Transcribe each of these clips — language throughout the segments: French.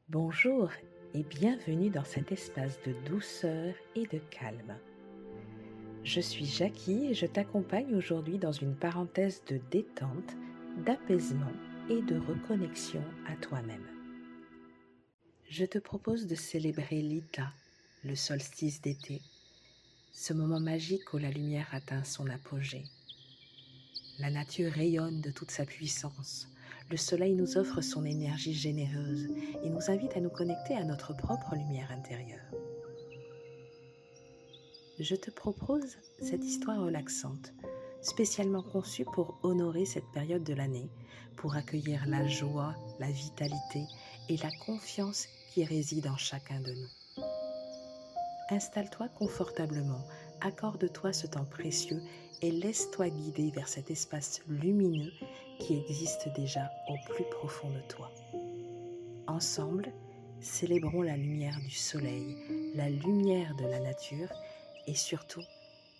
Bonjour et bienvenue dans cet espace de douceur et de calme. Je suis Jackie et je t'accompagne aujourd'hui dans une parenthèse de détente, d'apaisement et de reconnexion à toi-même. Je te propose de célébrer l'Ita, le solstice d'été, ce moment magique où la lumière atteint son apogée. La nature rayonne de toute sa puissance. Le soleil nous offre son énergie généreuse et nous invite à nous connecter à notre propre lumière intérieure. Je te propose cette histoire relaxante, spécialement conçue pour honorer cette période de l'année, pour accueillir la joie, la vitalité et la confiance qui réside en chacun de nous. Installe-toi confortablement, accorde-toi ce temps précieux et laisse-toi guider vers cet espace lumineux qui existe déjà au plus profond de toi. Ensemble, célébrons la lumière du soleil, la lumière de la nature et surtout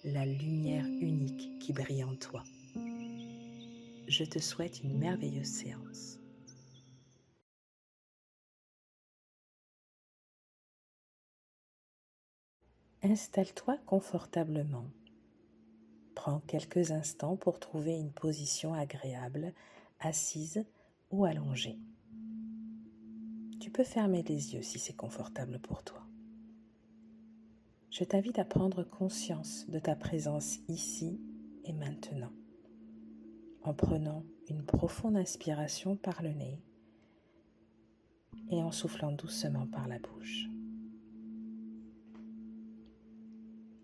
la lumière unique qui brille en toi. Je te souhaite une merveilleuse séance. Installe-toi confortablement. Prends quelques instants pour trouver une position agréable, assise ou allongée. Tu peux fermer les yeux si c'est confortable pour toi. Je t'invite à prendre conscience de ta présence ici et maintenant, en prenant une profonde inspiration par le nez et en soufflant doucement par la bouche.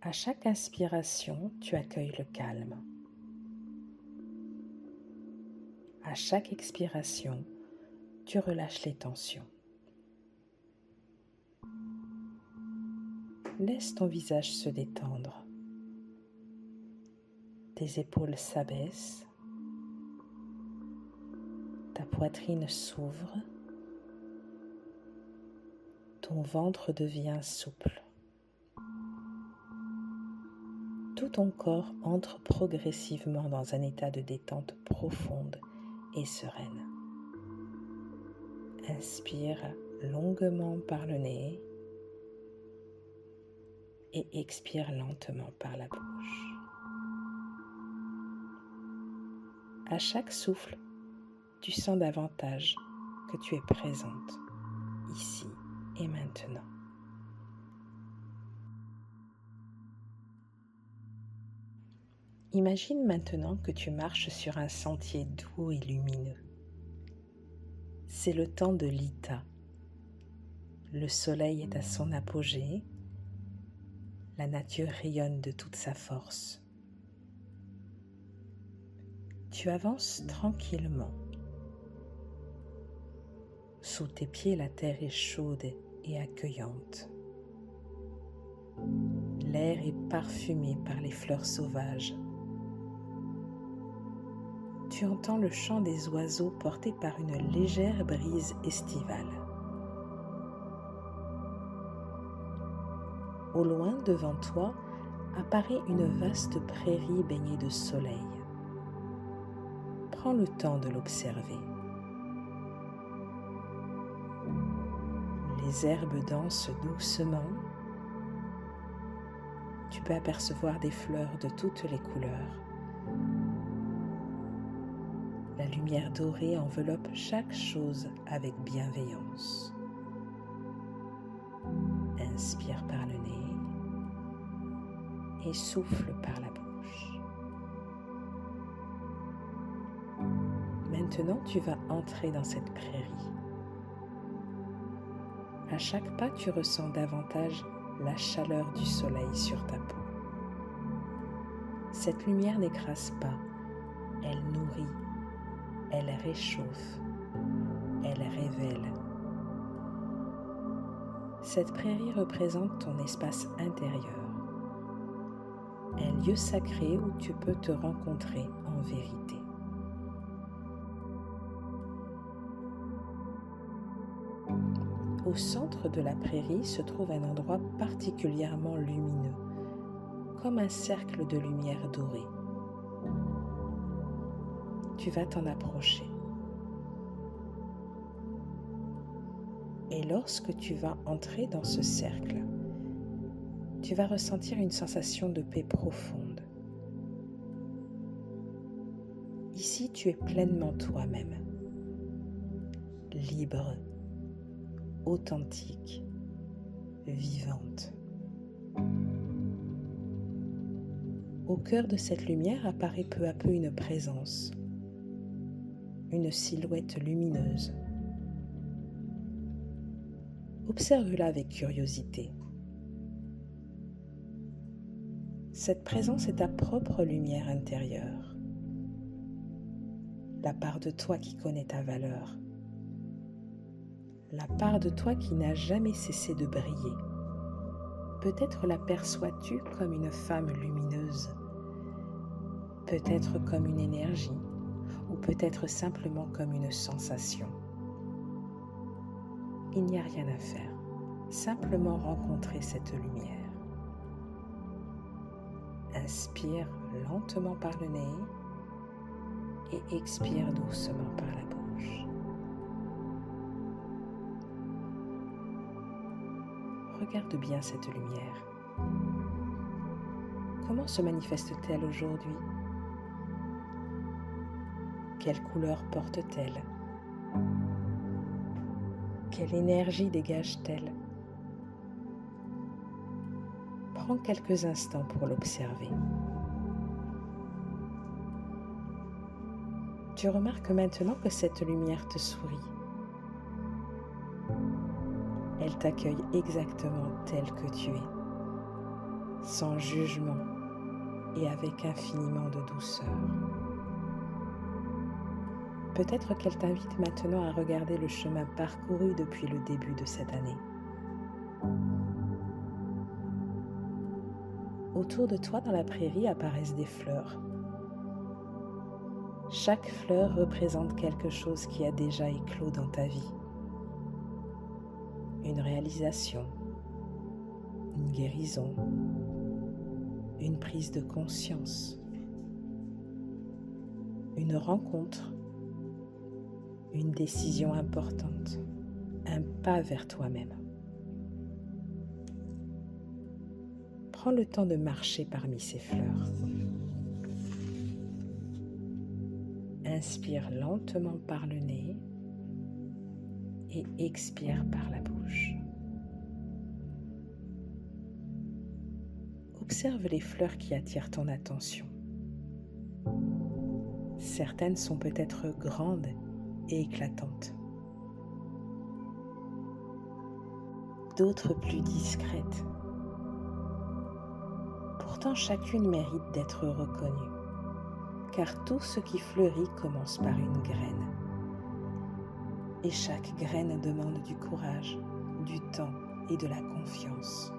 À chaque inspiration, tu accueilles le calme. À chaque expiration, tu relâches les tensions. Laisse ton visage se détendre. Tes épaules s'abaissent. Ta poitrine s'ouvre. Ton ventre devient souple. Tout ton corps entre progressivement dans un état de détente profonde et sereine. Inspire longuement par le nez et expire lentement par la bouche. À chaque souffle, tu sens davantage que tu es présente, ici et maintenant. Imagine maintenant que tu marches sur un sentier doux et lumineux. C'est le temps de l'Ita. Le soleil est à son apogée. La nature rayonne de toute sa force. Tu avances tranquillement. Sous tes pieds, la terre est chaude et accueillante. L'air est parfumé par les fleurs sauvages. Tu entends le chant des oiseaux porté par une légère brise estivale. Au loin, devant toi, apparaît une vaste prairie baignée de soleil. Prends le temps de l'observer. Les herbes dansent doucement. Tu peux apercevoir des fleurs de toutes les couleurs. La lumière dorée enveloppe chaque chose avec bienveillance. Inspire par le nez et souffle par la bouche. Maintenant, tu vas entrer dans cette prairie. À chaque pas, tu ressens davantage la chaleur du soleil sur ta peau. Cette lumière n'écrase pas, elle nourrit, elle réchauffe, elle révèle. Cette prairie représente ton espace intérieur, un lieu sacré où tu peux te rencontrer en vérité. Au centre de la prairie se trouve un endroit particulièrement lumineux, comme un cercle de lumière dorée. Tu vas t'en approcher. Et lorsque tu vas entrer dans ce cercle, tu vas ressentir une sensation de paix profonde. Ici, tu es pleinement toi-même, libre, authentique, vivante. Au cœur de cette lumière apparaît peu à peu une présence, une silhouette lumineuse. Observe-la avec curiosité. Cette présence est ta propre lumière intérieure, la part de toi qui connaît ta valeur, la part de toi qui n'a jamais cessé de briller. Peut-être l'aperçois-tu comme une femme lumineuse, peut-être comme une énergie, ou peut-être simplement comme une sensation. Il n'y a rien à faire, simplement rencontrer cette lumière. Inspire lentement par le nez et expire doucement par la bouche. Regarde bien cette lumière. Comment se manifeste-t-elle aujourd'hui? Quelle couleur porte-t-elle? Quelle énergie dégage-t-elle? Prends quelques instants pour l'observer. Tu remarques maintenant que cette lumière te sourit. Elle t'accueille exactement tel que tu es, sans jugement et avec infiniment de douceur. Peut-être qu'elle t'invite maintenant à regarder le chemin parcouru depuis le début de cette année. Autour de toi, dans la prairie, apparaissent des fleurs. Chaque fleur représente quelque chose qui a déjà éclos dans ta vie. Une réalisation, une guérison, une prise de conscience, une rencontre, une décision importante, un pas vers toi-même. Prends le temps de marcher parmi ces fleurs. Inspire lentement par le nez et expire par la bouche. Observe les fleurs qui attirent ton attention. Certaines sont peut-être grandes et éclatantes. D'autres plus discrètes. Pourtant, chacune mérite d'être reconnue, car tout ce qui fleurit commence par une graine. Et chaque graine demande du courage, du temps et de la confiance.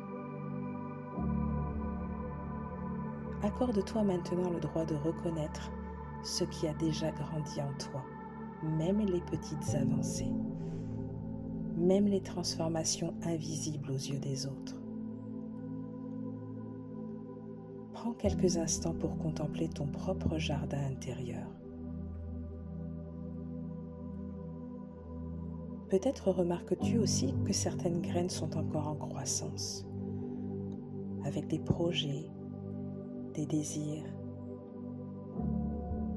Accorde-toi maintenant le droit de reconnaître ce qui a déjà grandi en toi, même les petites avancées, même les transformations invisibles aux yeux des autres. Prends quelques instants pour contempler ton propre jardin intérieur. Peut-être remarques-tu aussi que certaines graines sont encore en croissance, avec des projets, des désirs,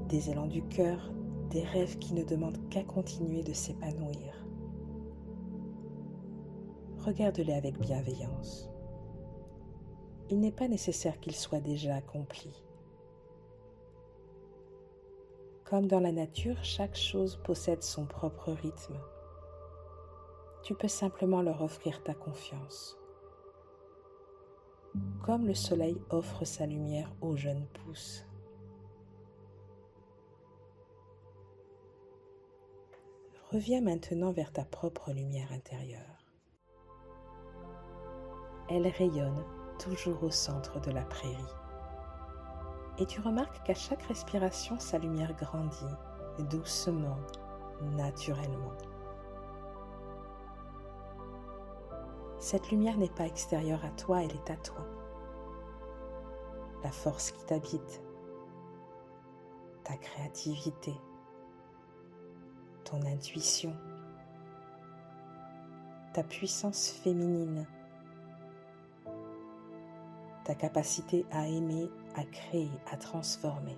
des élans du cœur, des rêves qui ne demandent qu'à continuer de s'épanouir. Regarde-les avec bienveillance. Il n'est pas nécessaire qu'ils soient déjà accomplis. Comme dans la nature, chaque chose possède son propre rythme. Tu peux simplement leur offrir ta confiance. Comme le soleil offre sa lumière aux jeunes pousses. Reviens maintenant vers ta propre lumière intérieure. Elle rayonne toujours au centre de la prairie. Et tu remarques qu'à chaque respiration, sa lumière grandit, doucement, naturellement. Cette lumière n'est pas extérieure à toi, elle est à toi. La force qui t'habite, ta créativité, ton intuition, ta puissance féminine, ta capacité à aimer, à créer, à transformer.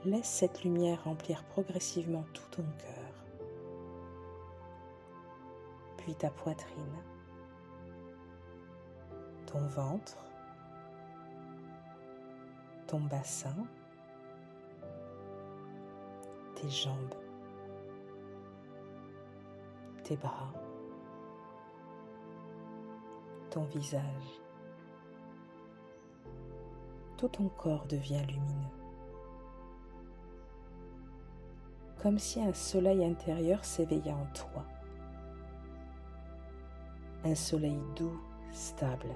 Laisse cette lumière remplir progressivement tout ton cœur, puis ta poitrine, ton ventre, ton bassin, tes jambes, tes bras, ton visage. Tout ton corps devient lumineux, comme si un soleil intérieur s'éveillait en toi. Un soleil doux, stable,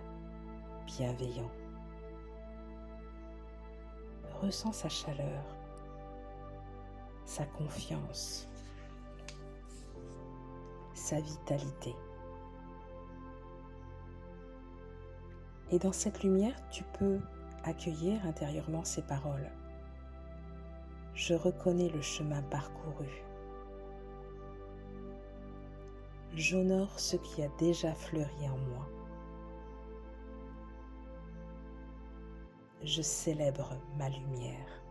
bienveillant. Ressens sa chaleur, sa confiance, sa vitalité. Et dans cette lumière, tu peux accueillir intérieurement ces paroles. Je reconnais le chemin parcouru. J'honore ce qui a déjà fleuri en moi. Je célèbre ma lumière.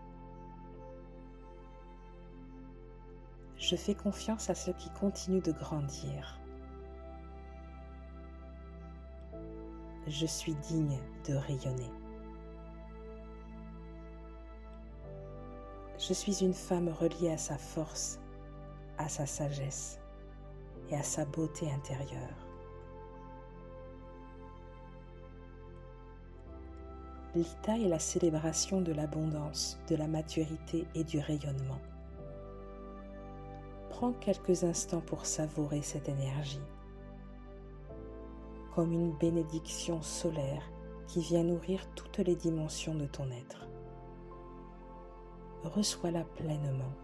Je fais confiance à ce qui continue de grandir. Je suis digne de rayonner. Je suis une femme reliée à sa force, à sa sagesse et à sa beauté intérieure. L'Ita est la célébration de l'abondance, de la maturité et du rayonnement. Prends quelques instants pour savourer cette énergie, comme une bénédiction solaire qui vient nourrir toutes les dimensions de ton être. Reçois-la pleinement.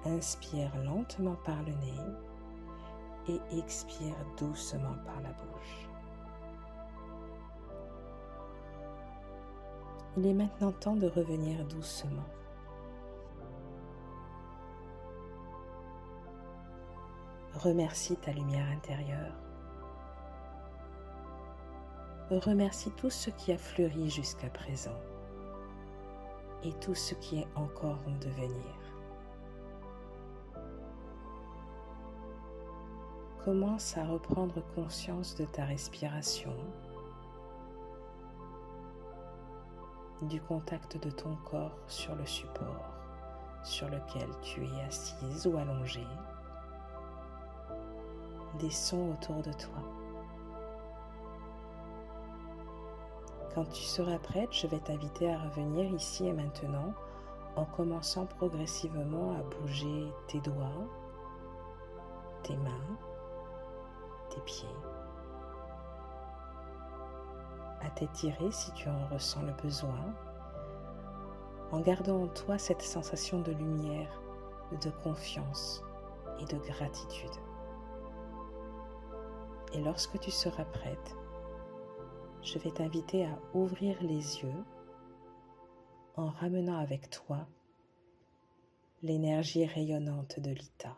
Inspire lentement par le nez et expire doucement par la bouche. Il est maintenant temps de revenir doucement. Remercie ta lumière intérieure. Remercie tout ce qui a fleuri jusqu'à présent et tout ce qui est encore en devenir. Commence à reprendre conscience de ta respiration, du contact de ton corps sur le support sur lequel tu es assise ou allongée, des sons autour de toi. Quand tu seras prête, je vais t'inviter à revenir ici et maintenant en commençant progressivement à bouger tes doigts, tes mains, tes pieds, à t'étirer si tu en ressens le besoin, en gardant en toi cette sensation de lumière, de confiance et de gratitude. Et lorsque tu seras prête, je vais t'inviter à ouvrir les yeux en ramenant avec toi l'énergie rayonnante de l'Ita.